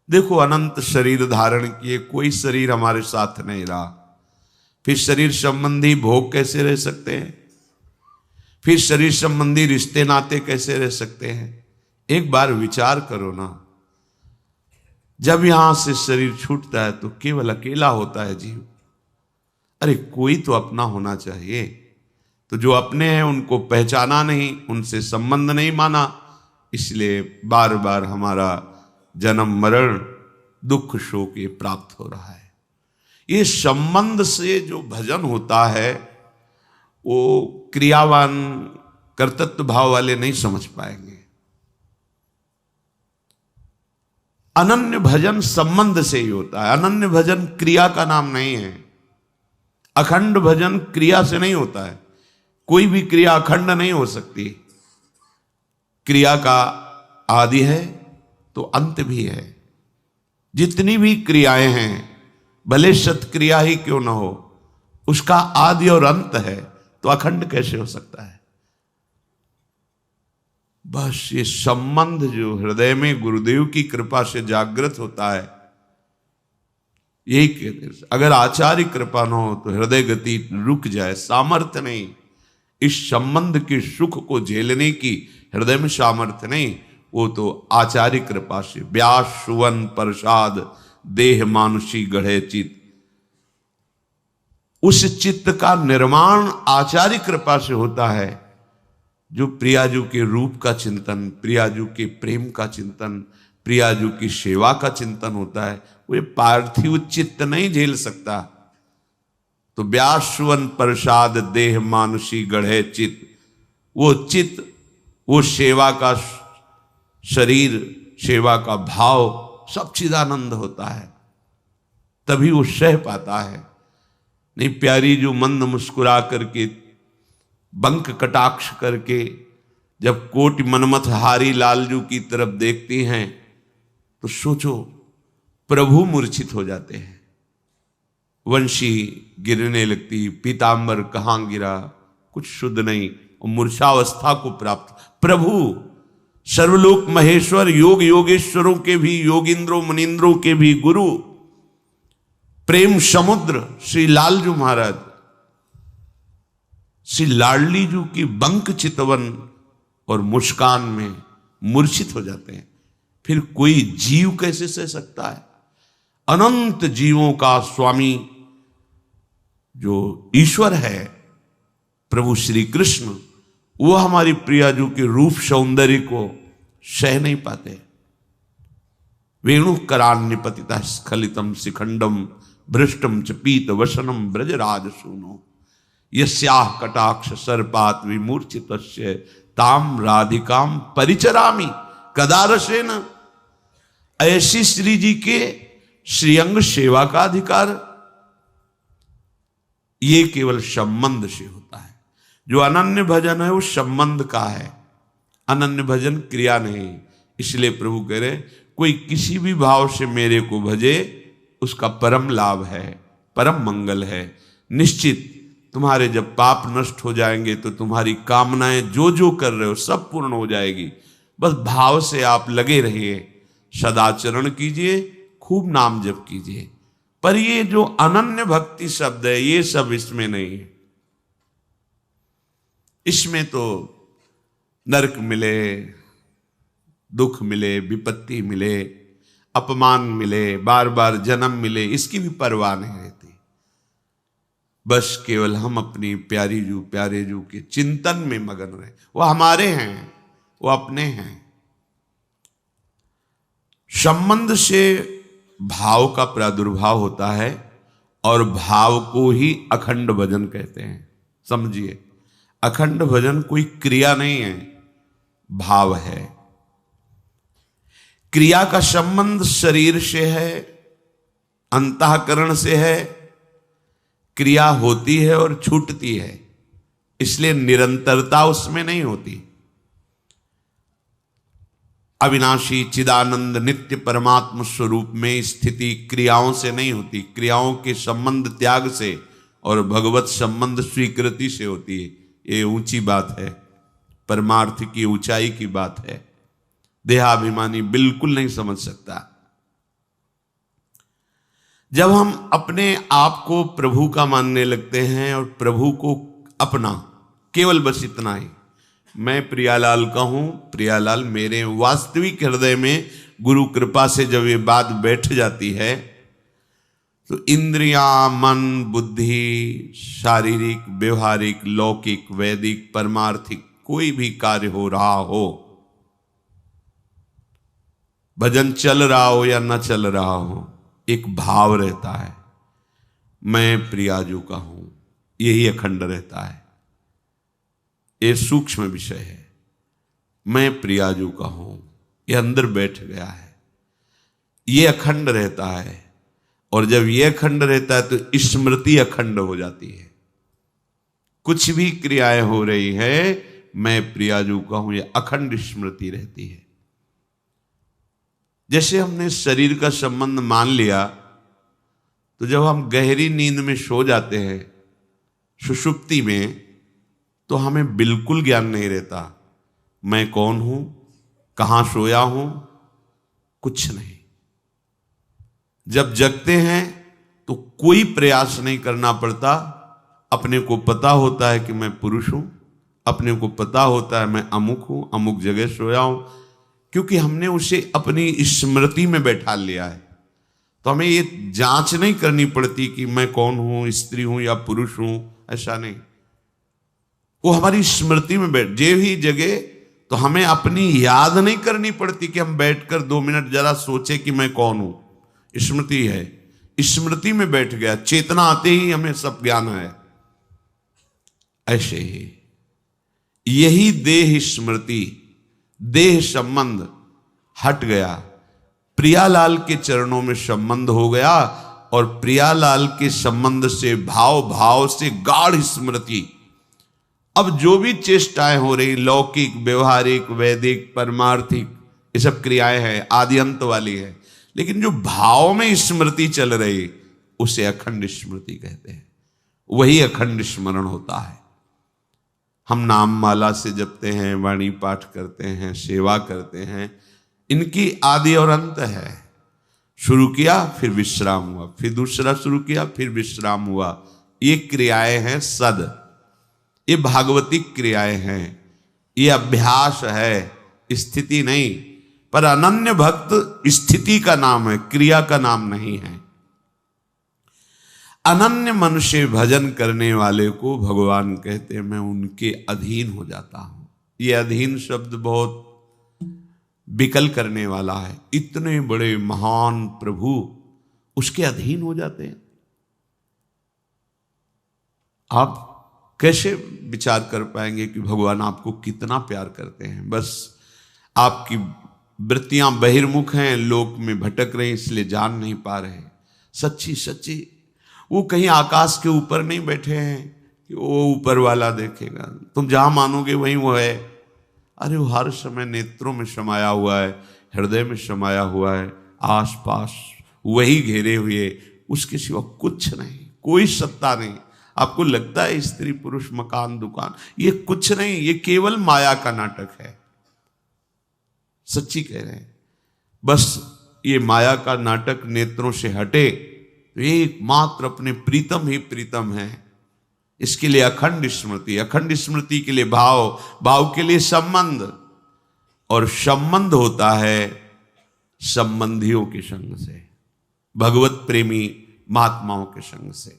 देखो अनंत शरीर धारण किए, कोई शरीर हमारे साथ नहीं रहा, फिर शरीर संबंधी भोग कैसे रह सकते हैं? फिर शरीर संबंधी रिश्ते नाते कैसे रह सकते हैं? एक बार विचार करो ना, जब यहां से शरीर छूटता है तो केवल अकेला होता है जीव। अरे कोई तो अपना होना चाहिए। तो जो अपने हैं उनको पहचाना नहीं, उनसे संबंध नहीं माना, इसलिए बार बार हमारा जन्म मरण दुख शोक ये प्राप्त हो रहा है। ये संबंध से जो भजन होता है वो क्रियावान कर्तृत्व भाव वाले नहीं समझ पाएंगे। अनन्य भजन संबंध से ही होता है। अनन्य भजन क्रिया का नाम नहीं है। अखंड भजन क्रिया से नहीं होता है। कोई भी क्रिया अखंड नहीं हो सकती। क्रिया का आदि है तो अंत भी है। जितनी भी क्रियाएं हैं, भले सत्क्रिया ही क्यों ना हो, उसका आदि और अंत है, तो अखंड कैसे हो सकता है? बस ये संबंध जो हृदय में गुरुदेव की कृपा से जागृत होता है, यही कहते हैं। अगर आचार्य कृपा न हो तो हृदय गति रुक जाए, सामर्थ्य नहीं। इस संबंध के सुख को झेलने की हृदय में सामर्थ्य नहीं, वो तो आचार्य कृपा से। व्यास सुवन प्रसाद देह मानुषी गढ़े चित्त, उस चित्त का निर्माण आचार्य कृपा से होता है। जो प्रियाजू के रूप का चिंतन, प्रियाजू के प्रेम का चिंतन, प्रियाजू की सेवा का चिंतन होता है, वो ये पार्थिव चित्त नहीं झेल सकता। तो व्यास सुवन प्रसाद देह मानुषी गढ़े चित्त, वो चित्त, वो सेवा का शरीर, सेवा का भाव सब चिदानंद होता है, तभी वो सह पाता है। नहीं प्यारी जो मंद मुस्कुरा करके, बंक कटाक्ष करके जब कोटि मनमथ हारी लालजू की तरफ देखती हैं तो सोचो प्रभु मूर्छित हो जाते हैं। वंशी गिरने लगती, पीतांबर कहां गिरा, कुछ शुद्ध नहीं, और मूर्छावस्था को प्राप्त। प्रभु सर्वलोक महेश्वर, योग योगेश्वरों के भी, योगिंद्रों मुनिंद्रों के भी गुरु, प्रेम समुद्र श्री लालजू महाराज, श्री लाडली जू की बंक चितवन और मुस्कान में मूर्छित हो जाते हैं। फिर कोई जीव कैसे सह सकता है? अनंत जीवों का स्वामी जो ईश्वर है प्रभु श्री कृष्ण, वो हमारी प्रियाजू के रूप सौंदर्य को सह नहीं पाते। वेणु करान्यपतिता स्खलितम शिखंडम भ्रष्टम च पीत वसनम ब्रजराज सूनो, यस्याह कटाक्ष सर्पात विमूर्छितस्य ताम राधिकाम परिचरामि कदारसेन। ऐसी श्री जी के श्रीअंग सेवा का अधिकार ये केवल संबंध से होता है। जो अनन्य भजन है वो संबंध का है, अनन्य भजन क्रिया नहीं। इसलिए प्रभु कह रहे कोई किसी भी भाव से मेरे को भजे, उसका परम लाभ है, परम मंगल है। निश्चित तुम्हारे जब पाप नष्ट हो जाएंगे तो तुम्हारी कामनाएं जो जो कर रहे हो सब पूर्ण हो जाएगी। बस भाव से आप लगे रहिए, सदाचरण कीजिए, खूब नाम जप कीजिए। पर ये जो अनन्य भक्ति शब्द है ये सब इसमें नहीं है। इसमें तो नरक मिले, दुख मिले, विपत्ति मिले, अपमान मिले, बार बार जन्म मिले, इसकी भी परवाह नहीं रहती। बस केवल हम अपनी प्यारी जू प्यारे जू के चिंतन में मगन रहे। वो हमारे हैं, वो अपने हैं। संबंध से भाव का प्रादुर्भाव होता है और भाव को ही अखंड भजन कहते हैं। समझिए, अखंड भजन कोई क्रिया नहीं है, भाव है। क्रिया का संबंध शरीर से है, अंतःकरण से है। क्रिया होती है और छूटती है, इसलिए निरंतरता उसमें नहीं होती। अविनाशी चिदानंद नित्य परमात्म स्वरूप में स्थिति क्रियाओं से नहीं होती, क्रियाओं के संबंध त्याग से और भगवत संबंध स्वीकृति से होती है। ये ऊंची बात है, परमार्थ की ऊंचाई की बात है। देहाभिमानी बिल्कुल नहीं समझ सकता। जब हम अपने आप को प्रभु का मानने लगते हैं और प्रभु को अपना, केवल बस इतना ही, मैं प्रियालाल का हूं, प्रियालाल मेरे, वास्तविक हृदय में गुरु कृपा से जब ये बात बैठ जाती है तो इंद्रियां, मन, बुद्धि, शारीरिक, व्यवहारिक, लौकिक, वैदिक, परमार्थिक कोई भी कार्य हो रहा हो, भजन चल रहा हो या न चल रहा हो, एक भाव रहता है, मैं प्रियाजू का हूं, यही अखंड रहता है। ये सूक्ष्म विषय है, मैं प्रियाजू का हूं, ये अंदर बैठ गया है, ये अखंड रहता है। और जब ये अखंड रहता है तो स्मृति अखंड हो जाती है। कुछ भी क्रियाएं हो रही है, मैं प्रियाजू का हूं, ये अखंड स्मृति रहती है। जैसे हमने शरीर का संबंध मान लिया तो जब हम गहरी नींद में सो जाते हैं, सुषुप्ति में, तो हमें बिल्कुल ज्ञान नहीं रहता मैं कौन हूं, कहां सोया हूं, कुछ नहीं। जब जगते हैं तो कोई प्रयास नहीं करना पड़ता, अपने को पता होता है कि मैं पुरुष हूं, अपने को पता होता है मैं अमुक हूं, अमुक जगह सोया हूं, क्योंकि हमने उसे अपनी स्मृति में बैठा लिया है। तो हमें ये जांच नहीं करनी पड़ती कि मैं कौन हूं, स्त्री हूं या पुरुष हूं, ऐसा नहीं। वो हमारी स्मृति में बैठ जे भी जगह, तो हमें अपनी याद नहीं करनी पड़ती कि हम बैठकर 2 मिनट जरा सोचे कि मैं कौन हूं। स्मृति है, स्मृति में बैठ गया, चेतना आते ही हमें सब ज्ञान है। ऐसे ही यही देह स्मृति, देह संबंध हट गया, प्रियालाल के चरणों में संबंध हो गया, और प्रियालाल के संबंध से, भाव भाव से गाढ़ स्मृति। अब जो भी चेष्टाएं हो रही, लौकिक, व्यवहारिक, वैदिक, परमार्थिक, ये सब क्रियाएं हैं, आदि अंत वाली है, लेकिन जो भाव में स्मृति चल रही उसे अखंड स्मृति कहते हैं। वही अखंड स्मरण होता है। हम नाम माला से जपते हैं, वाणी पाठ करते हैं, सेवा करते हैं, इनकी आदि और अंत है। शुरू किया फिर विश्राम हुआ, फिर दूसरा शुरू किया फिर विश्राम हुआ। ये क्रियाएं हैं सद, ये भागवतिक क्रियाएं हैं, ये अभ्यास है, स्थिति नहीं। पर अनन्य भक्त स्थिति का नाम है, क्रिया का नाम नहीं है। अनन्य मन से भजन करने वाले को भगवान कहते हैं मैं उनके अधीन हो जाता हूं। ये अधीन शब्द बहुत विकल करने वाला है। इतने बड़े महान प्रभु उसके अधीन हो जाते हैं। आप कैसे विचार कर पाएंगे कि भगवान आपको कितना प्यार करते हैं? बस आपकी वृत्तियां बहिर्मुख हैं, लोक में भटक रही, इसलिए जान नहीं पा रहे। सच्ची सच्ची वो कहीं आकाश के ऊपर नहीं बैठे हैं कि वो ऊपर वाला देखेगा, तुम जहां मानोगे वहीं वो है। अरे वो हर समय नेत्रों में समाया हुआ है, हृदय में समाया हुआ है, आसपास वही घेरे हुए, उसके सिवा कुछ नहीं, कोई सत्ता नहीं। आपको लगता है स्त्री पुरुष मकान दुकान, ये कुछ नहीं, ये केवल माया का नाटक है। सच्ची कह रहे हैं। बस ये माया का नाटक नेत्रों से हटे तो एकमात्र अपने प्रीतम ही प्रीतम है। इसके लिए अखंड स्मृति, अखंड स्मृति के लिए भाव, भाव के लिए संबंध, और संबंध होता है संबंधियों के संग से, भगवत प्रेमी महात्माओं के संग से।